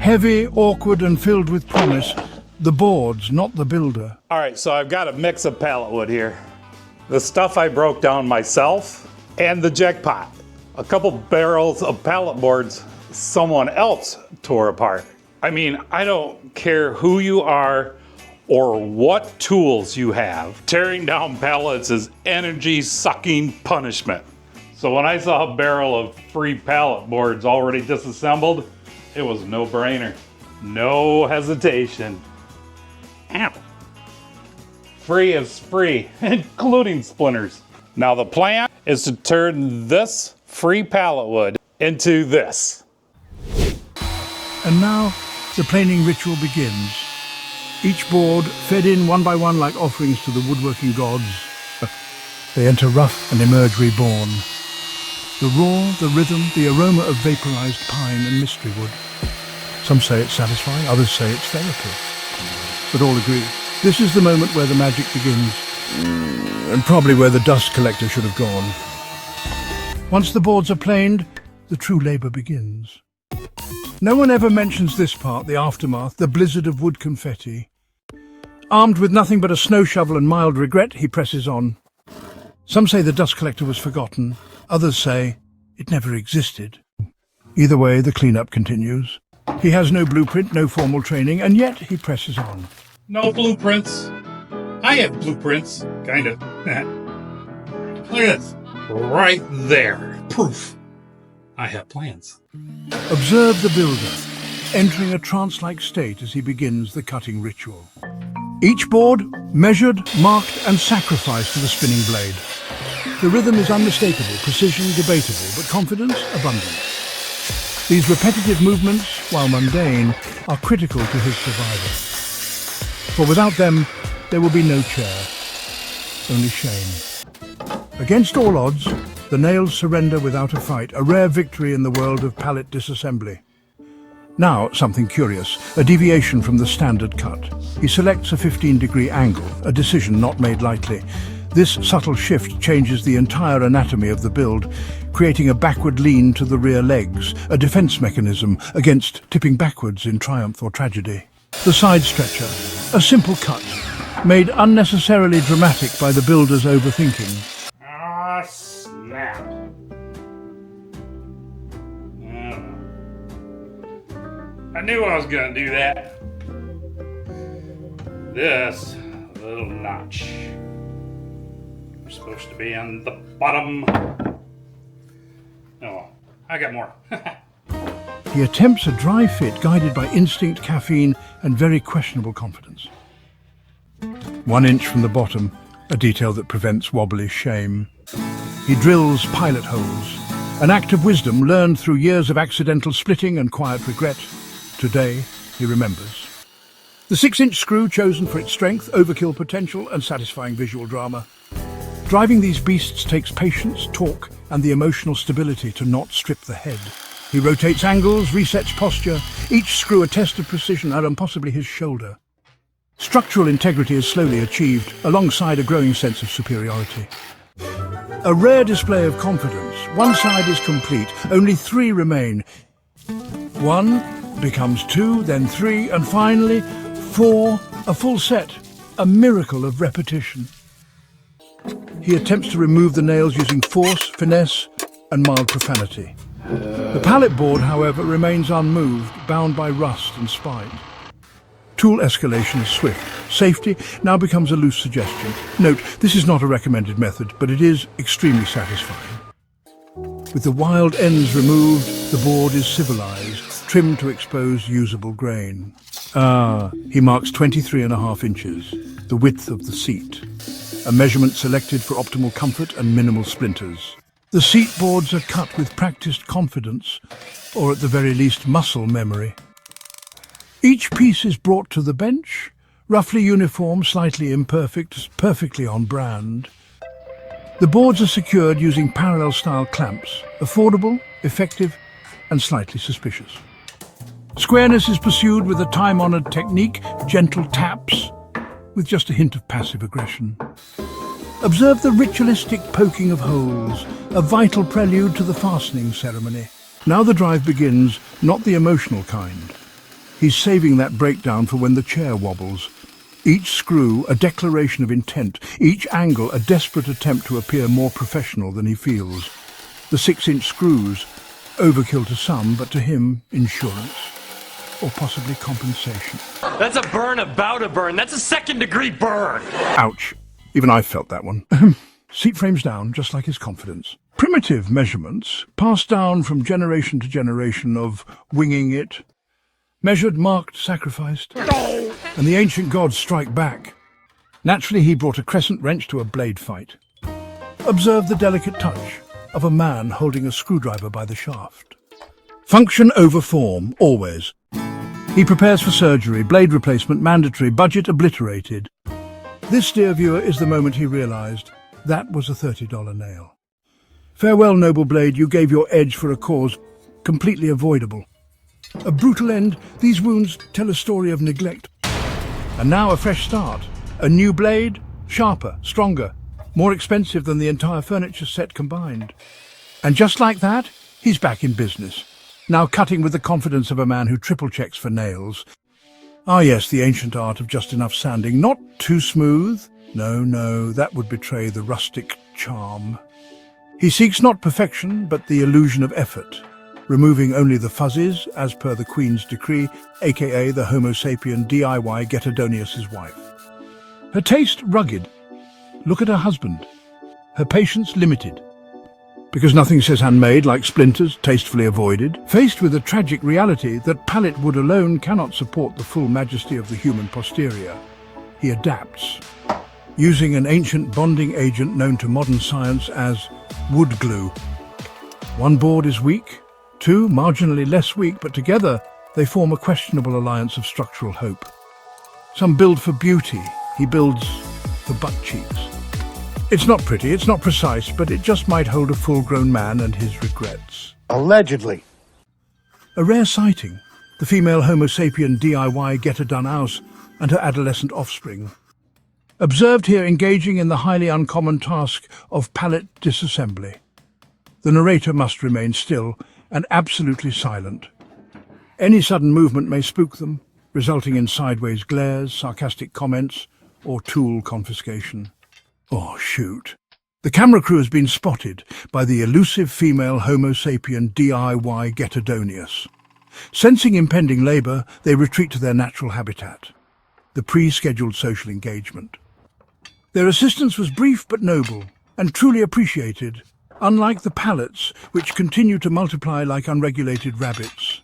Heavy, awkward and filled with promise. The boards, not the builder. All right, so I've got a mix of pallet wood here. The stuff I broke down myself and the jackpot. A couple barrels of pallet boards someone else tore apart. I mean, I don't care who you are or what tools you have. Tearing down pallets is energy-sucking punishment. So when I saw a barrel of free pallet boards already disassembled, it was a no-brainer. No hesitation. Ow. Free is free, including splinters. Now the plan is to turn this free pallet wood into this. And now the planing ritual begins. Each board fed in one by one like offerings to the woodworking gods. They enter rough and emerge reborn. The roar, the rhythm, the aroma of vaporized pine and mystery wood. Some say it's satisfying, others say it's therapy. But all agree, this is the moment where the magic begins. And probably where the dust collector should have gone. Once the boards are planed, the true labor begins. No one ever mentions this part, the aftermath, the blizzard of wood confetti. Armed with nothing but a snow shovel and mild regret, he presses on. Some say the dust collector was forgotten, others say it never existed. Either way, the cleanup continues. He has no blueprint, no formal training, and yet he presses on. No blueprints. I have blueprints, kind of. Look at this. Right there. Proof. I have plans. Observe the builder, entering a trance-like state as he begins the cutting ritual. Each board measured, marked, and sacrificed to the spinning blade. The rhythm is unmistakable, precision debatable, but confidence abundant. These repetitive movements, while mundane, are critical to his survival. For without them, there will be no chair, only shame. Against all odds, the nails surrender without a fight, a rare victory in the world of pallet disassembly. Now, something curious, a deviation from the standard cut. He selects a 15-degree angle, a decision not made lightly. This subtle shift changes the entire anatomy of the build, creating a backward lean to the rear legs, a defense mechanism against tipping backwards in triumph or tragedy. The side stretcher, a simple cut, made unnecessarily dramatic by the builder's overthinking. Ah, snap. I knew I was gonna do that. This little notch was supposed to be on the bottom. Oh, I got more. He attempts a dry fit guided by instinct, caffeine, and very questionable confidence. 1 inch from the bottom, a detail that prevents wobbly shame. He drills pilot holes, an act of wisdom learned through years of accidental splitting and quiet regret. Today, he remembers. The 6-inch screw chosen for its strength, overkill potential, and satisfying visual drama. Driving these beasts takes patience, torque, and the emotional stability to not strip the head. He rotates angles, resets posture, each screw a test of precision and possibly his shoulder. Structural integrity is slowly achieved, alongside a growing sense of superiority. A rare display of confidence. One side is complete, only 3 remain. 1 becomes 2, then 3, and finally 4, a full set, a miracle of repetition. He attempts to remove the nails using force, finesse, and mild profanity. The pallet board, however, remains unmoved, bound by rust and spite. Tool escalation is swift. Safety now becomes a loose suggestion. Note, this is not a recommended method, but it is extremely satisfying. With the wild ends removed, the board is civilized, trimmed to expose usable grain. He marks 23.5 inches, the width of the seat. A measurement selected for optimal comfort and minimal splinters. The seat boards are cut with practiced confidence, or at the very least muscle memory. Each piece is brought to the bench, roughly uniform, slightly imperfect, perfectly on brand. The boards are secured using parallel-style clamps, affordable, effective, and slightly suspicious. Squareness is pursued with a time-honored technique, gentle taps, with just a hint of passive aggression. Observe the ritualistic poking of holes, a vital prelude to the fastening ceremony. Now the drive begins, not the emotional kind, He's saving that breakdown for when the chair wobbles. Each screw a declaration of intent, each angle a desperate attempt to appear more professional than he feels. The 6-inch screws, overkill to some, but to him, insurance. Or possibly compensation. That's a burn about a burn. That's a second-degree burn. Ouch. Even I felt that one. Seat frames down, just like his confidence. Primitive measurements, passed down from generation to generation of winging it. Measured, marked, sacrificed. And the ancient gods strike back. Naturally, he brought a crescent wrench to a blade fight. Observe the delicate touch of a man holding a screwdriver by the shaft. Function over form, always. He prepares for surgery, blade replacement mandatory, budget obliterated. This, dear viewer, is the moment he realized that was a $30 nail. Farewell, noble blade, you gave your edge for a cause completely avoidable. A brutal end, these wounds tell a story of neglect. And now a fresh start. A new blade, sharper, stronger, more expensive than the entire furniture set combined. And just like that, he's back in business. Now cutting with the confidence of a man who triple checks for nails. Ah yes, the ancient art of just enough sanding, not too smooth. No, that would betray the rustic charm. He seeks not perfection, but the illusion of effort, removing only the fuzzies, as per the Queen's decree, aka the Homo sapien DIY Getadonius' wife. Her taste rugged. Look at her husband. Her patience limited. Because nothing says handmade like splinters, tastefully avoided. Faced with a tragic reality that pallet wood alone cannot support the full majesty of the human posterior, he adapts, using an ancient bonding agent known to modern science as wood glue. One board is weak, two marginally less weak, but together they form a questionable alliance of structural hope. Some build for beauty, he builds for butt cheeks. It's not pretty, it's not precise, but it just might hold a full-grown man and his regrets. Allegedly. A rare sighting, the female Homo sapien DIY Get-A-Done-Ouse and her adolescent offspring. Observed here engaging in the highly uncommon task of pallet disassembly. The narrator must remain still and absolutely silent. Any sudden movement may spook them, resulting in sideways glares, sarcastic comments, or tool confiscation. Oh, shoot. The camera crew has been spotted by the elusive female Homo sapien DIY Getadonius. Sensing impending labour, they retreat to their natural habitat, the pre-scheduled social engagement. Their assistance was brief but noble, and truly appreciated, unlike the pallets, which continue to multiply like unregulated rabbits.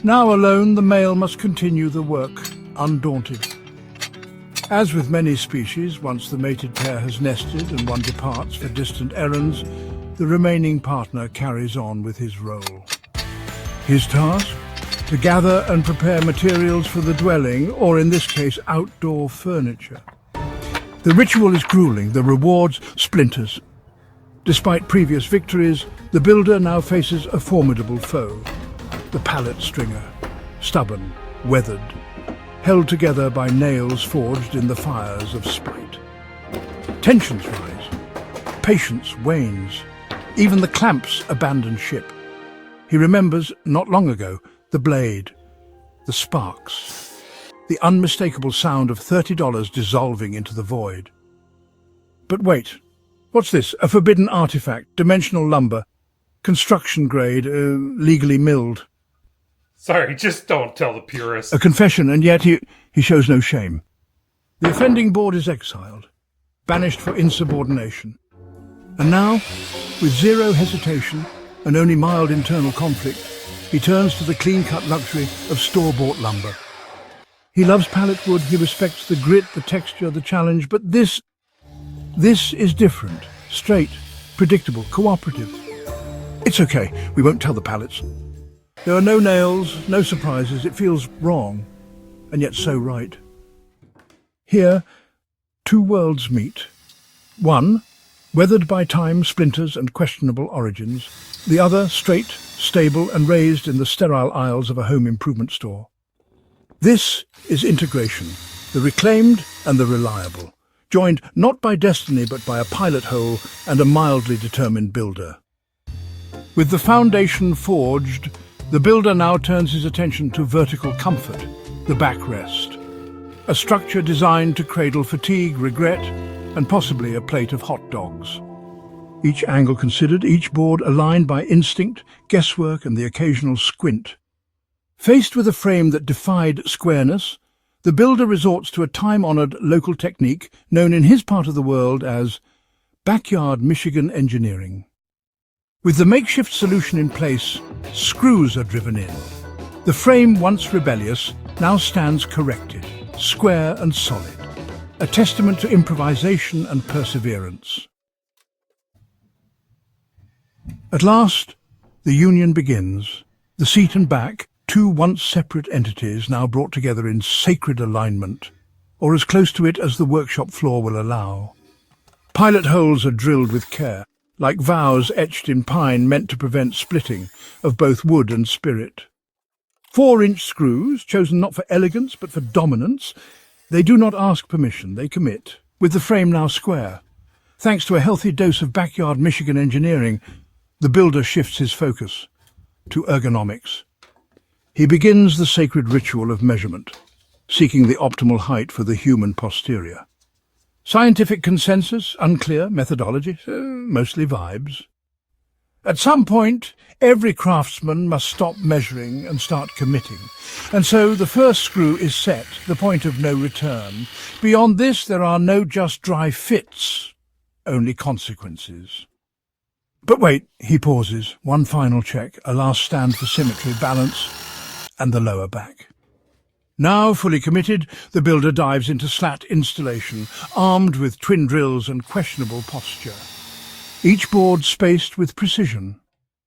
Now alone, the male must continue the work, undaunted. As with many species, once the mated pair has nested and one departs for distant errands, the remaining partner carries on with his role. His task? To gather and prepare materials for the dwelling, or in this case, outdoor furniture. The ritual is grueling, the rewards splinters. Despite previous victories, the builder now faces a formidable foe. The pallet stringer, stubborn, weathered, held together by nails forged in the fires of spite. Tensions rise, patience wanes, even the clamps abandon ship. He remembers, not long ago, the blade, the sparks, the unmistakable sound of $30 dissolving into the void. But wait, what's this? A forbidden artifact, dimensional lumber, construction grade, legally milled. Sorry, just don't tell the purists. A confession, and yet he shows no shame. The offending board is exiled, banished for insubordination. And now, with zero hesitation and only mild internal conflict, he turns to the clean-cut luxury of store-bought lumber. He loves pallet wood, he respects the grit, the texture, the challenge, but this is different, straight, predictable, cooperative. It's okay, we won't tell the pallets. There are no nails, no surprises. It feels wrong, and yet so right. Here, two worlds meet. One, weathered by time, splinters, and questionable origins. The other, straight, stable, and raised in the sterile aisles of a home improvement store. This is integration, the reclaimed and the reliable, joined not by destiny but by a pilot hole and a mildly determined builder. With the foundation forged, The builder now turns his attention to vertical comfort, the backrest. A structure designed to cradle fatigue, regret, and possibly a plate of hot dogs. Each angle considered, each board aligned by instinct, guesswork, and the occasional squint. Faced with a frame that defied squareness, the builder resorts to a time-honored local technique known in his part of the world as backyard Michigan engineering. With the makeshift solution in place, screws are driven in. The frame, once rebellious, now stands corrected, square and solid, a testament to improvisation and perseverance. At last, the union begins. The seat and back, two once separate entities now brought together in sacred alignment, or as close to it as the workshop floor will allow. Pilot holes are drilled with care, like vows etched in pine meant to prevent splitting of both wood and spirit. 4-inch screws, chosen not for elegance but for dominance. They do not ask permission, they commit, with the frame now square. Thanks to a healthy dose of backyard Michigan engineering, the builder shifts his focus to ergonomics. He begins the sacred ritual of measurement, seeking the optimal height for the human posterior. Scientific consensus, unclear. Methodology, mostly vibes. At some point, every craftsman must stop measuring and start committing. And so the first screw is set, the point of no return. Beyond this, there are no just dry fits, only consequences. But wait, he pauses. One final check, a last stand for symmetry, balance, and the lower back. Now fully committed, the builder dives into slat installation, armed with twin drills and questionable posture. Each board spaced with precision,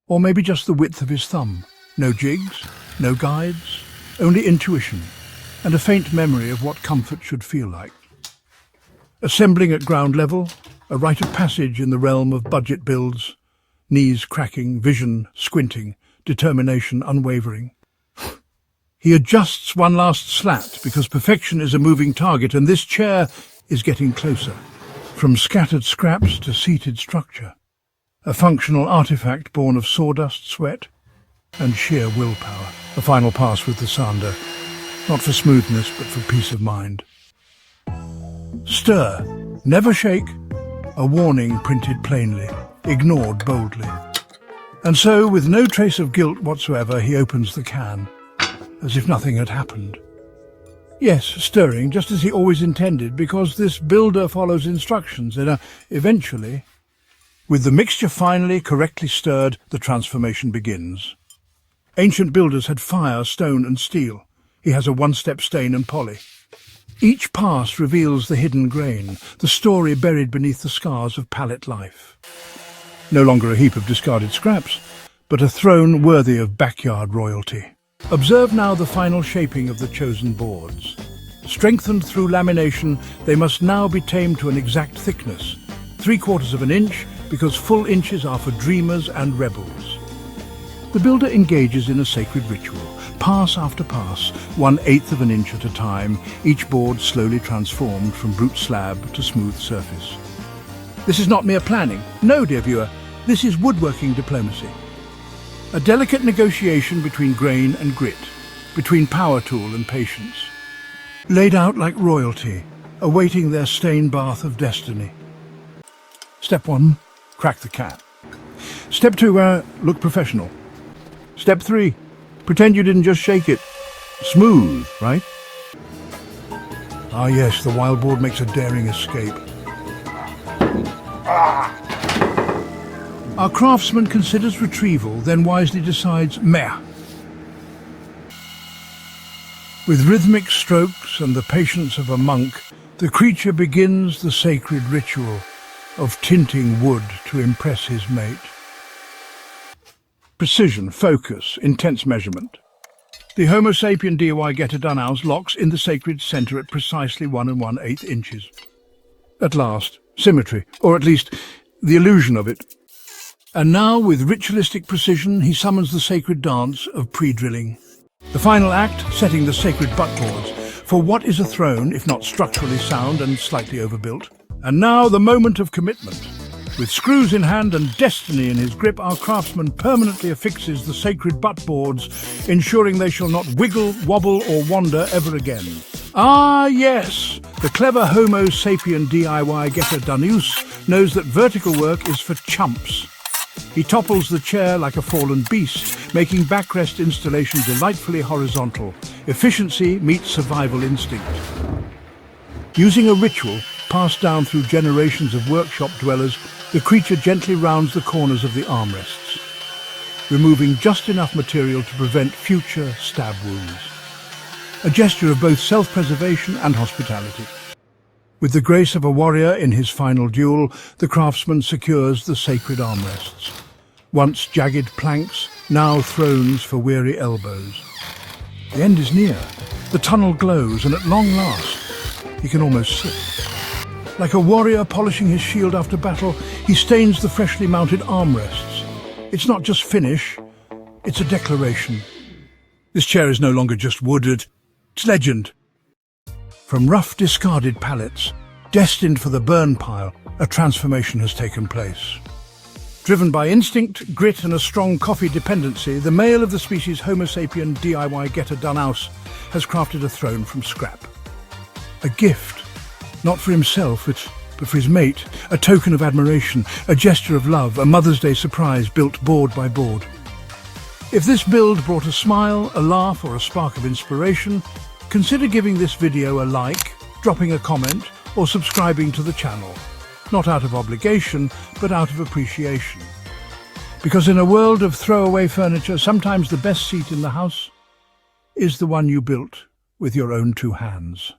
or maybe just the width of his thumb. No jigs, no guides, only intuition, and a faint memory of what comfort should feel like. Assembling at ground level, a rite of passage in the realm of budget builds, knees cracking, vision squinting, determination unwavering. He adjusts one last slat because perfection is a moving target, and this chair is getting closer. From scattered scraps to seated structure. A functional artifact born of sawdust, sweat, and sheer willpower. A final pass with the sander, not for smoothness, but for peace of mind. Stir, never shake, a warning printed plainly, ignored boldly. And so, with no trace of guilt whatsoever, he opens the can, as if nothing had happened. Yes, stirring, just as he always intended, because this builder follows instructions eventually. With the mixture finally correctly stirred, the transformation begins. Ancient builders had fire, stone and steel. He has a one-step stain and poly. Each pass reveals the hidden grain, the story buried beneath the scars of pallet life. No longer a heap of discarded scraps, but a throne worthy of backyard royalty. Observe now the final shaping of the chosen boards. Strengthened through lamination, they must now be tamed to an exact thickness, 3/4 of an inch, because full inches are for dreamers and rebels. The builder engages in a sacred ritual, pass after pass, 1/8 of an inch at a time, each board slowly transformed from brute slab to smooth surface. This is not mere planning. No, dear viewer, this is woodworking diplomacy. A delicate negotiation between grain and grit, between power tool and patience. Laid out like royalty, awaiting their stain bath of destiny. Step 1, crack the can. Step 2, look professional. Step 3, pretend you didn't just shake it. Smooth, right? Ah yes, the wild board makes a daring escape. Our craftsman considers retrieval, then wisely decides meh. With rhythmic strokes and the patience of a monk, the creature begins the sacred ritual of tinting wood to impress his mate. Precision, focus, intense measurement. The Homo sapien DIY Get-It-Done-House locks in the sacred centre at precisely 1 1/8 inches. At last, symmetry, or at least the illusion of it. And now, with ritualistic precision, he summons the sacred dance of pre-drilling. The final act, setting the sacred buttboards, for what is a throne if not structurally sound and slightly overbuilt? And now the moment of commitment. With screws in hand and destiny in his grip, our craftsman permanently affixes the sacred butt boards, ensuring they shall not wiggle, wobble or wander ever again. Ah yes, the clever Homo sapien DIY getter Danus knows that vertical work is for chumps. He topples the chair like a fallen beast, making backrest installation delightfully horizontal. Efficiency meets survival instinct. Using a ritual passed down through generations of workshop dwellers, the creature gently rounds the corners of the armrests, removing just enough material to prevent future stab wounds. A gesture of both self-preservation and hospitality. With the grace of a warrior in his final duel, the craftsman secures the sacred armrests. Once jagged planks, now thrones for weary elbows. The end is near. The tunnel glows, and at long last, he can almost sit. Like a warrior polishing his shield after battle, he stains the freshly mounted armrests. It's not just finish, it's a declaration. This chair is no longer just wood, it's legend. From rough, discarded pallets, destined for the burn pile, a transformation has taken place. Driven by instinct, grit and a strong coffee dependency, the male of the species Homo sapien DIY getter Danus has crafted a throne from scrap. A gift, not for himself, but for his mate, a token of admiration, a gesture of love, a Mother's Day surprise built board by board. If this build brought a smile, a laugh or a spark of inspiration, consider giving this video a like, dropping a comment or subscribing to the channel. Not out of obligation, but out of appreciation. Because in a world of throwaway furniture, sometimes the best seat in the house is the one you built with your own two hands.